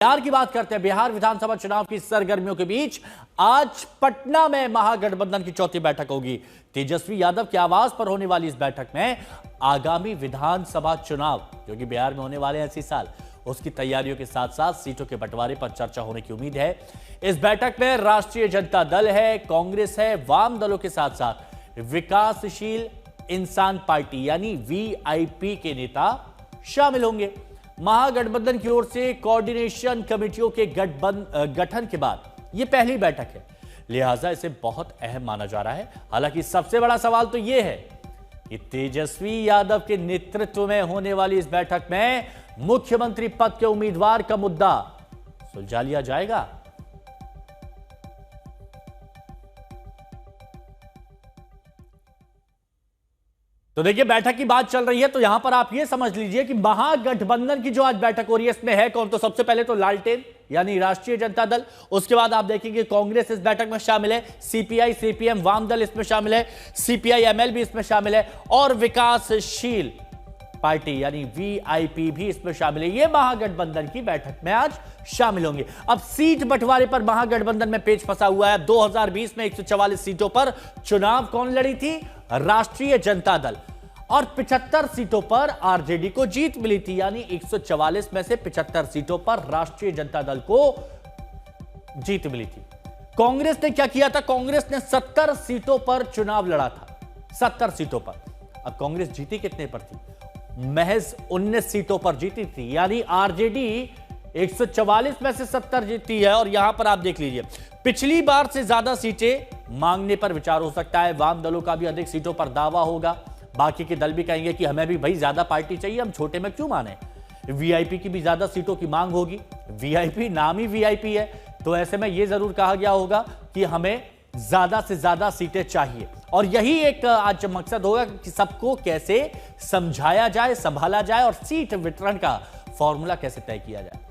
बिहार की बात करते हैं। बिहार विधानसभा चुनाव की सरगर्मियों के बीच आज पटना में महागठबंधन की चौथी बैठक होगी। तेजस्वी यादव के आवास पर होने वाली इस बैठक में आगामी विधानसभा चुनाव जो कि बिहार में होने वाले हैं इसी साल, उसकी तैयारियों के साथ साथ सीटों के बंटवारे पर चर्चा होने की उम्मीद है। इस बैठक में राष्ट्रीय जनता दल है, कांग्रेस है, वाम दलों के साथ साथ विकासशील इंसान पार्टी यानी वीआईपी के नेता शामिल होंगे। महागठबंधन की ओर से कोऑर्डिनेशन कमेटियों के गठन के बाद यह पहली बैठक है, लिहाजा इसे बहुत अहम माना जा रहा है। हालांकि सबसे बड़ा सवाल तो यह है कि तेजस्वी यादव के नेतृत्व में होने वाली इस बैठक में मुख्यमंत्री पद के उम्मीदवार का मुद्दा सुलझा लिया जाएगा। तो देखिए, बैठक की बात चल रही है तो यहां पर आप ये समझ लीजिए कि महागठबंधन की जो आज बैठक हो रही है इसमें है कौन। तो सबसे पहले तो लालटेन यानी राष्ट्रीय जनता दल, उसके बाद आप देखेंगे कांग्रेस इस बैठक में शामिल है, सीपीआई सीपीएम वाम दल इसमें शामिल है, सीपीआई एमएल भी इसमें शामिल है और विकासशील पार्टी यानी वीआईपी भी इसमें शामिल है। ये महागठबंधन की बैठक में आज शामिल होंगे। अब सीट बंटवारे पर महागठबंधन में पेच फंसा हुआ है। 2020 में 144 सीटों पर चुनाव कौन लड़ी थी? राष्ट्रीय जनता दल। और 75 सीटों पर आरजेडी को जीत मिली थी, यानी 144 में से 75 सीटों पर राष्ट्रीय जनता दल को जीत मिली थी। कांग्रेस ने क्या किया था? कांग्रेस ने 70 सीटों पर चुनाव लड़ा था, 70 सीटों पर। अब कांग्रेस जीती कितने पर थी? महज 19 सीटों पर जीती थी, यानी आरजेडी 144 में से 70 जीती है। और यहां पर आप देख लीजिए, पिछली बार से ज्यादा सीटें मांगने पर विचार हो सकता है। वाम दलों का भी अधिक सीटों पर दावा होगा। बाकी के दल भी कहेंगे कि हमें भी भाई ज्यादा पार्टी चाहिए, हम छोटे में क्यों माने। वीआईपी की भी ज्यादा सीटों की मांग होगी। वीआईपी नाम ही वीआईपी है, तो ऐसे में यह जरूर कहा गया होगा कि हमें ज्यादा से ज्यादा सीटें चाहिए। और यही एक आज मकसद होगा कि सबको कैसे समझाया जाए, संभाला जाए और सीट वितरण का फॉर्मूला कैसे तय किया जाए।